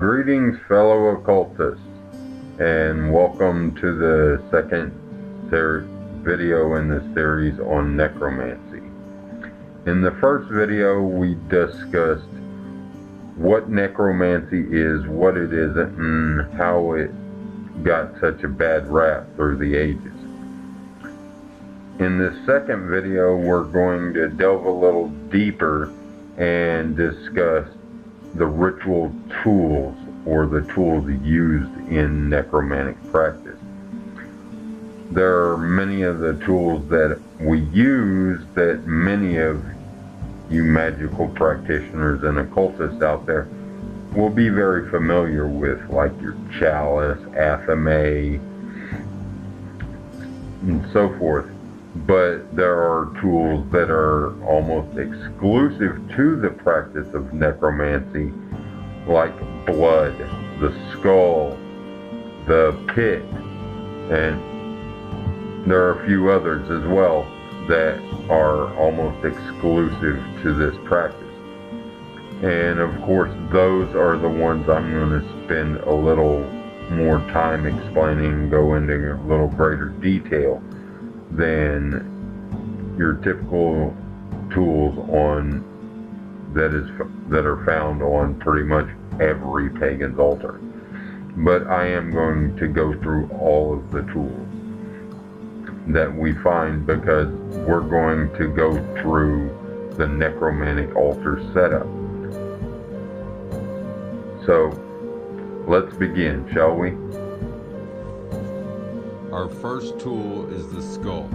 Greetings, fellow occultists, and welcome to the second video in the series on necromancy. In the first video, we discussed what necromancy is, what it isn't, and how it got such a bad rap through the ages. In this second video, we're going to delve a little deeper and discuss the ritual tools, or the tools used in necromantic practice. There are many of the tools that we use that many of you magical practitioners and occultists out there will be very familiar with, like your chalice, athame, and so forth. But there are tools that are almost exclusive to the practice of necromancy, like blood, the skull, the pit, and there are a few others as well that are almost exclusive to this practice. And of course, those are the ones I'm going to spend a little more time explaining and go into a little greater detail than your typical tools that are found on pretty much every pagan's altar. But I am going to go through all of the tools that we find, because we're going to go through the necromantic altar setup. So let's begin, shall we? Our first tool is the skull.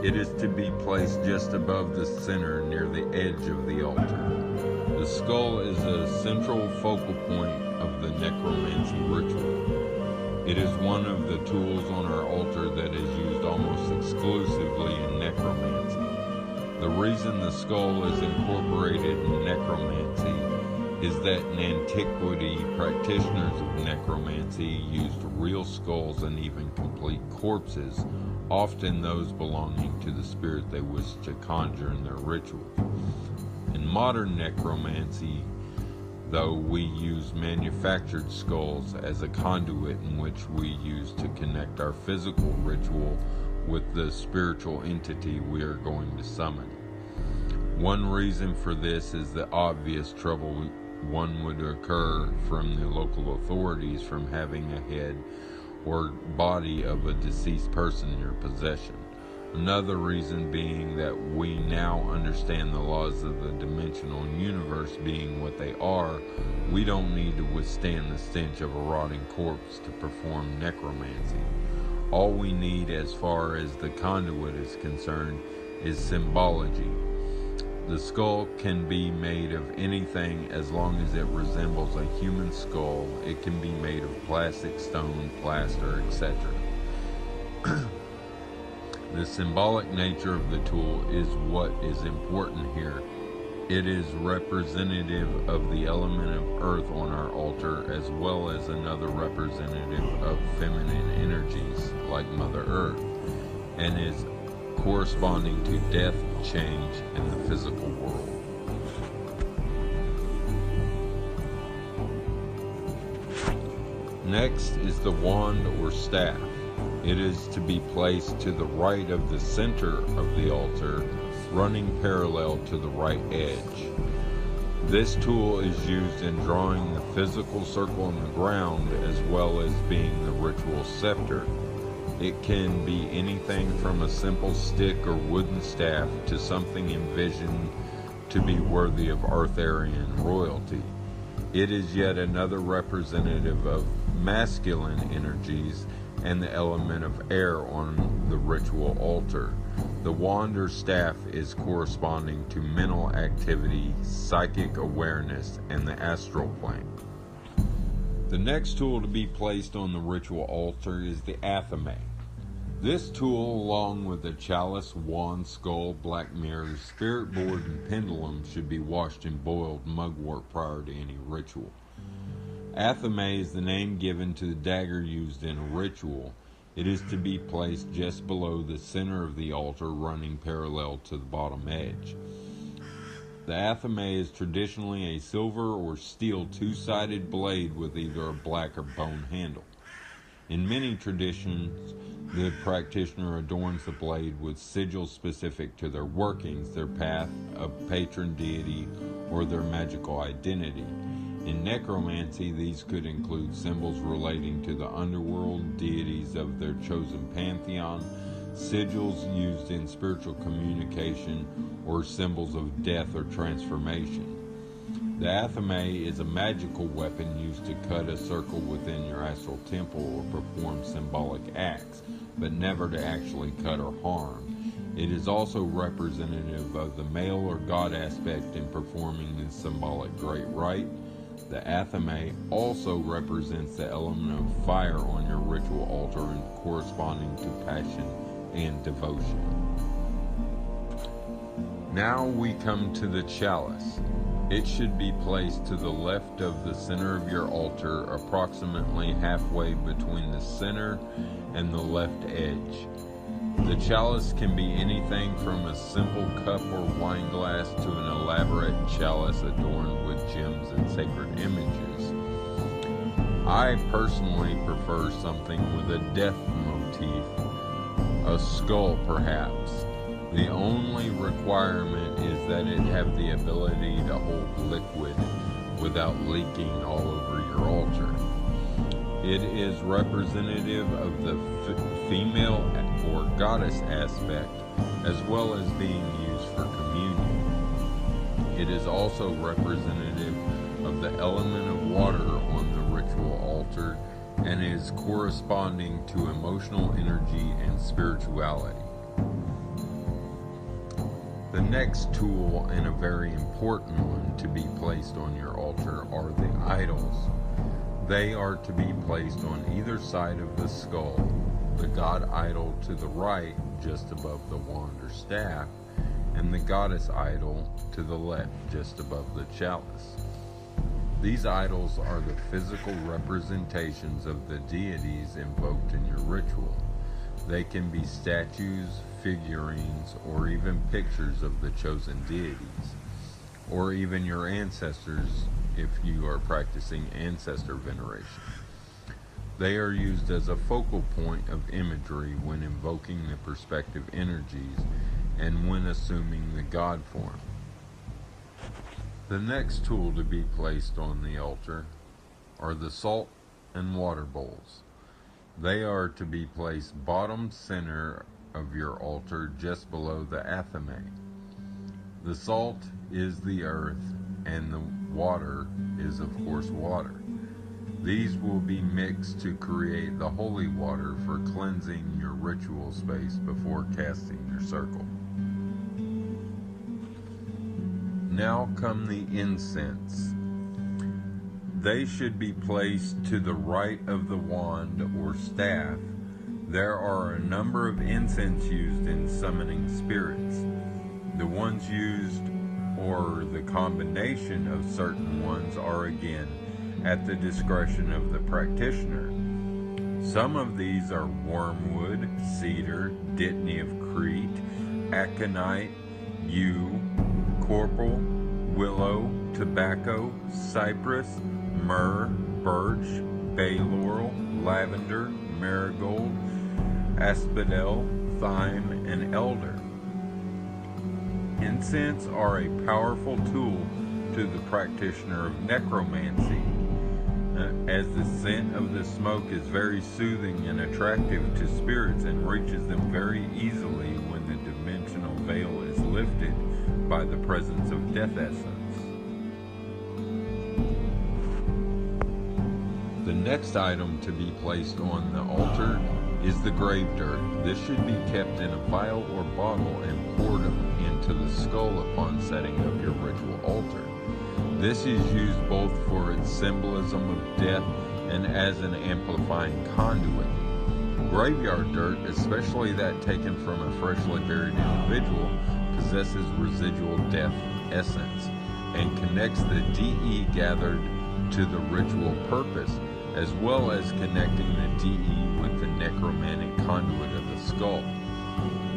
It is to be placed just above the center near the edge of the altar. The skull is a central focal point of the necromancy ritual. It is one of the tools on our altar that is used almost exclusively in necromancy. The reason the skull is incorporated in necromancy is that in antiquity, practitioners of necromancy used real skulls and even complete corpses, often those belonging to the spirit they wished to conjure in their ritual. In modern necromancy, though, we use manufactured skulls as a conduit in which we use to connect our physical ritual with the spiritual entity we are going to summon. One reason for this is the obvious trouble one would occur from the local authorities from having a head or body of a deceased person in your possession. Another reason being that we now understand the laws of the dimensional universe being what they are, we don't need to withstand the stench of a rotting corpse to perform necromancy. All we need as far as the conduit is concerned is symbology. The skull can be made of anything as long as it resembles a human skull. It can be made of plastic, stone, plaster, etc. The symbolic nature of the tool is what is important here. It is representative of the element of earth on our altar, as well as another representative of feminine energies like Mother Earth, and is corresponding to death, change, in the physical world. Next is the wand or staff. It is to be placed to the right of the center of the altar, running parallel to the right edge. This tool is used in drawing the physical circle on the ground, as well as being the ritual scepter. It can be anything from a simple stick or wooden staff to something envisioned to be worthy of Arthurian royalty. It is yet another representative of masculine energies and the element of air on the ritual altar. The wand or staff is corresponding to mental activity, psychic awareness, and the astral plane. The next tool to be placed on the ritual altar is the athame. This tool, along with the chalice, wand, skull, black mirrors, spirit board, and pendulum, should be washed in boiled mugwort prior to any ritual. Athame is the name given to the dagger used in a ritual. It is to be placed just below the center of the altar, running parallel to the bottom edge. The athame is traditionally a silver or steel two-sided blade with either a black or bone handle. In many traditions, the practitioner adorns the blade with sigils specific to their workings, their path, a patron deity, or their magical identity. In necromancy, these could include symbols relating to the underworld, deities of their chosen pantheon, sigils used in spiritual communication, or symbols of death or transformation. The athame is a magical weapon used to cut a circle within your astral temple or perform symbolic acts, but never to actually cut or harm. It is also representative of the male or god aspect in performing the symbolic great rite. The athame also represents the element of fire on your ritual altar and corresponding to passion and devotion. Now we come to the chalice. It should be placed to the left of the center of your altar, approximately halfway between the center and the left edge. The chalice can be anything from a simple cup or wine glass to an elaborate chalice adorned with gems and sacred images. I personally prefer something with a death motif, a skull perhaps. The only requirement is that it have the ability to hold liquid without leaking all over your altar. It is representative of the female or goddess aspect, as well as being used for communion. It is also representative of the element of water on the ritual altar and is corresponding to emotional energy and spirituality. The next tool, and a very important one to be placed on your altar, are the idols. They are to be placed on either side of the skull, the god idol to the right, just above the wand or staff, and the goddess idol to the left, just above the chalice. These idols are the physical representations of the deities invoked in your ritual. They can be statues, figurines, or even pictures of the chosen deities, or even your ancestors if you are practicing ancestor veneration. They are used as a focal point of imagery when invoking the perspective energies and when assuming the god form. The next tool to be placed on the altar are the salt and water bowls. They are to be placed bottom center of your altar, just below the athame. The salt is the earth, and the water is, of course, water. These will be mixed to create the holy water for cleansing your ritual space before casting your circle. Now come the incense. They should be placed to the right of the wand or staff. There are a number of incense used in summoning spirits. The ones used, or the combination of certain ones, are again at the discretion of the practitioner. Some of these are wormwood, cedar, dittany of Crete, aconite, yew, corporal, willow, tobacco, cypress, myrrh, birch, bay laurel, lavender, marigold, asphodel, thyme, and elder. Incense are a powerful tool to the practitioner of necromancy, as the scent of the smoke is very soothing and attractive to spirits and reaches them very easily when the dimensional veil is lifted by the presence of death essence. The next item to be placed on the altar is the grave dirt. This should be kept in a vial or bottle and poured into the skull upon setting of your ritual altar. This is used both for its symbolism of death and as an amplifying conduit. Graveyard dirt, especially that taken from a freshly buried individual, possesses residual death essence and connects the DE gathered to the ritual purpose, as well as connecting the DE with the necromanic conduit of the skull.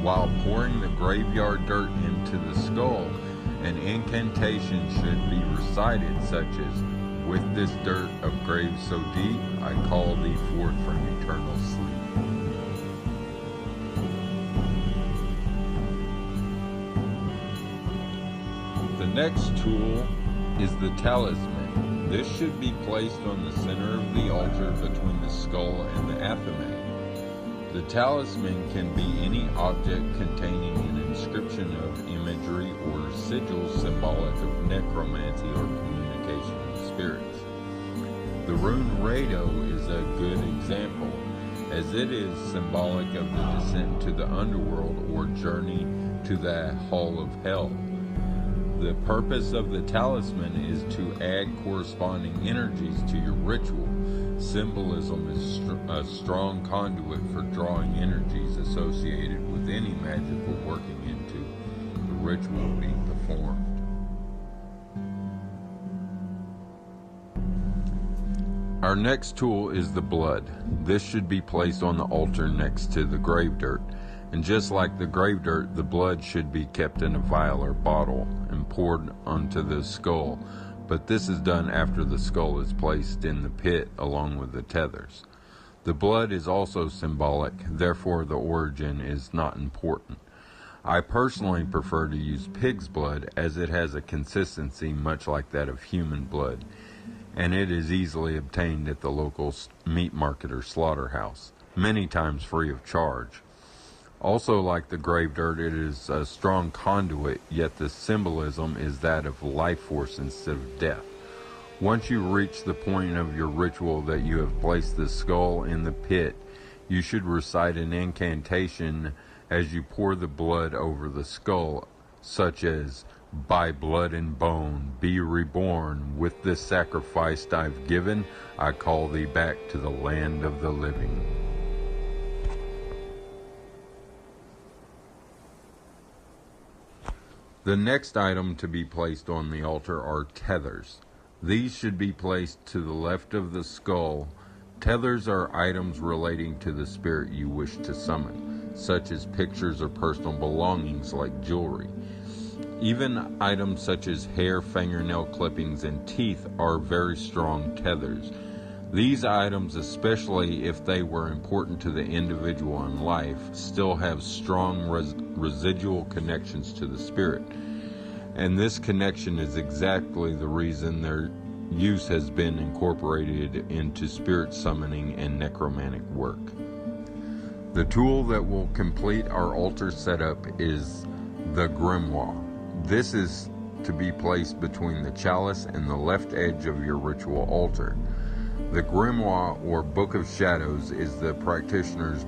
While pouring the graveyard dirt into the skull, An incantation should be recited such as, "With this dirt of graves so deep, I call thee forth from eternal sleep." The next tool is the talisman. This should be placed on the center of the altar between the skull and the athame. The talisman can be any object containing an inscription of imagery or sigil symbolic of necromancy or communication with spirits. The rune Rado is a good example, as it is symbolic of the descent to the underworld or journey to the hall of hell. The purpose of the talisman is to add corresponding energies to your ritual. Symbolism is a strong conduit for drawing energies associated with any magical working into the ritual being performed. Our next tool is the blood. This should be placed on the altar next to the grave dirt. And just like the grave dirt, the blood should be kept in a vial or bottle and poured onto the skull, but this is done after the skull is placed in the pit along with the tethers. The blood is also symbolic, therefore the origin is not important. I personally prefer to use pig's blood as it has a consistency much like that of human blood, and it is easily obtained at the local meat market or slaughterhouse, many times free of charge. Also, like the grave dirt, it is a strong conduit, yet the symbolism is that of life force instead of death. Once you reach the point of your ritual that you have placed the skull in the pit, you should recite an incantation as you pour the blood over the skull, such as, "By blood and bone, be reborn. With this sacrifice I've given, I call thee back to the land of the living." The next item to be placed on the altar are tethers. These should be placed to the left of the skull. Tethers are items relating to the spirit you wish to summon, such as pictures or personal belongings like jewelry. Even items such as hair, fingernail clippings, and teeth are very strong tethers. These items, especially if they were important to the individual in life, still have strong residual connections to the spirit. And this connection is exactly the reason their use has been incorporated into spirit summoning and necromantic work. The tool that will complete our altar setup is the grimoire. This is to be placed between the chalice and the left edge of your ritual altar. The grimoire, or Book of Shadows, is the practitioner's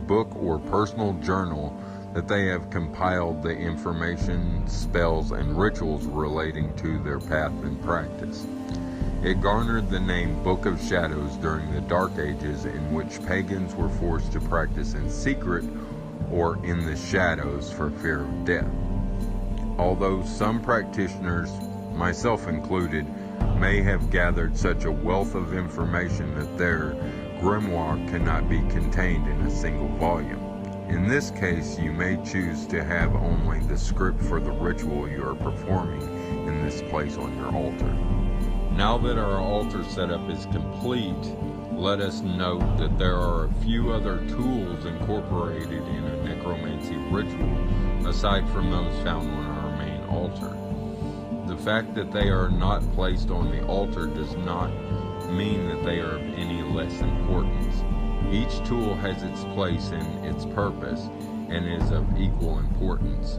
book or personal journal that they have compiled the information, spells, and rituals relating to their path and practice. It garnered the name Book of Shadows during the Dark Ages, in which pagans were forced to practice in secret or in the shadows for fear of death. Although some practitioners, myself included, may have gathered such a wealth of information that their grimoire cannot be contained in a single volume. In this case, you may choose to have only the script for the ritual you are performing in this place on your altar. Now that our altar setup is complete, let us note that there are a few other tools incorporated in a necromancy ritual, aside from those found on our main altar. The fact that they are not placed on the altar does not mean that they are of any less importance. Each tool has its place and its purpose, and is of equal importance.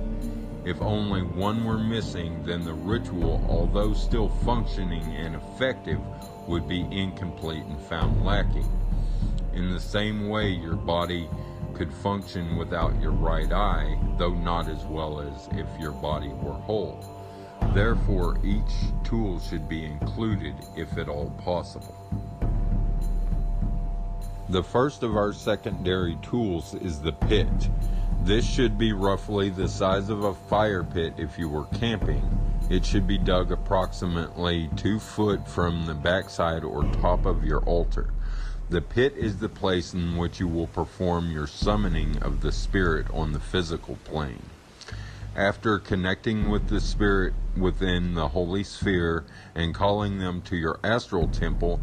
If only one were missing, then the ritual, although still functioning and effective, would be incomplete and found lacking. In the same way, your body could function without your right eye, though not as well as if your body were whole. Therefore, each tool should be included if at all possible. The first of our secondary tools is the pit. This should be roughly the size of a fire pit if you were camping. It should be dug approximately 2 feet from the backside or top of your altar. The pit is the place in which you will perform your summoning of the spirit on the physical plane. After connecting with the spirit within the holy sphere and calling them to your astral temple,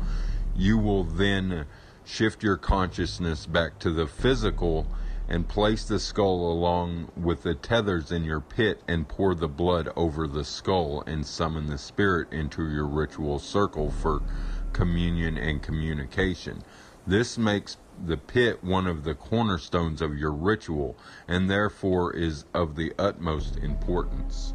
you will then shift your consciousness back to the physical and place the skull along with the tethers in your pit and pour the blood over the skull and summon the spirit into your ritual circle for communion and communication. This makes the pit one of the cornerstones of your ritual and therefore is of the utmost importance.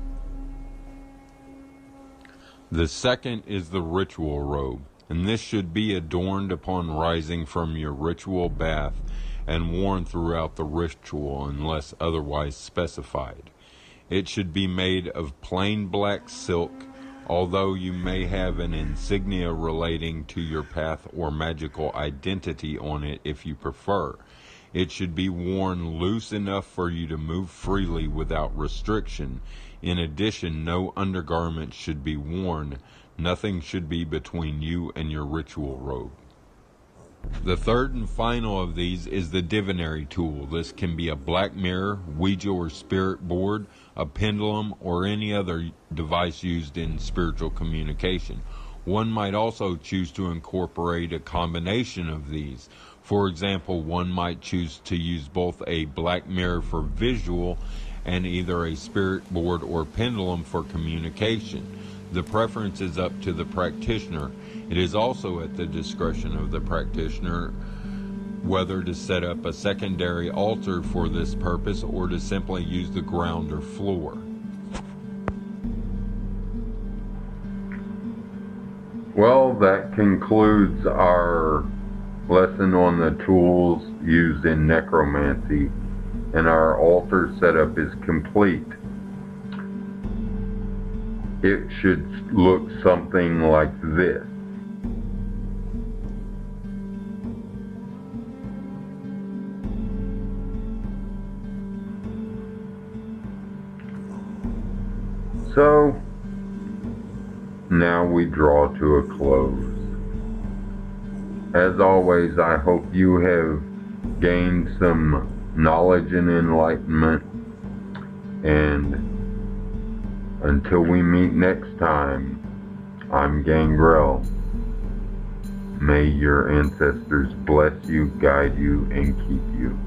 The second is the ritual robe, and this should be adorned upon rising from your ritual bath and worn throughout the ritual unless otherwise specified. It should be made of plain black silk, although you may have an insignia relating to your path or magical identity on it if you prefer. It should be worn loose enough for you to move freely without restriction. In addition, no undergarments should be worn. Nothing should be between you and your ritual robe. The third and final of these is the divinary tool. This can be a black mirror, Ouija or spirit board, a pendulum, or any other device used in spiritual communication. One might also choose to incorporate a combination of these. For example, one might choose to use both a black mirror for visual and either a spirit board or pendulum for communication. The preference is up to the practitioner. It is also at the discretion of the practitioner whether to set up a secondary altar for this purpose or to simply use the ground or floor. Well, that concludes our lesson on the tools used in necromancy, and our altar setup is complete. It should look something like this. So, now we draw to a close. As always, I hope you have gained some knowledge and enlightenment, and until we meet next time, I'm Gangrel. May your ancestors bless you, guide you, and keep you.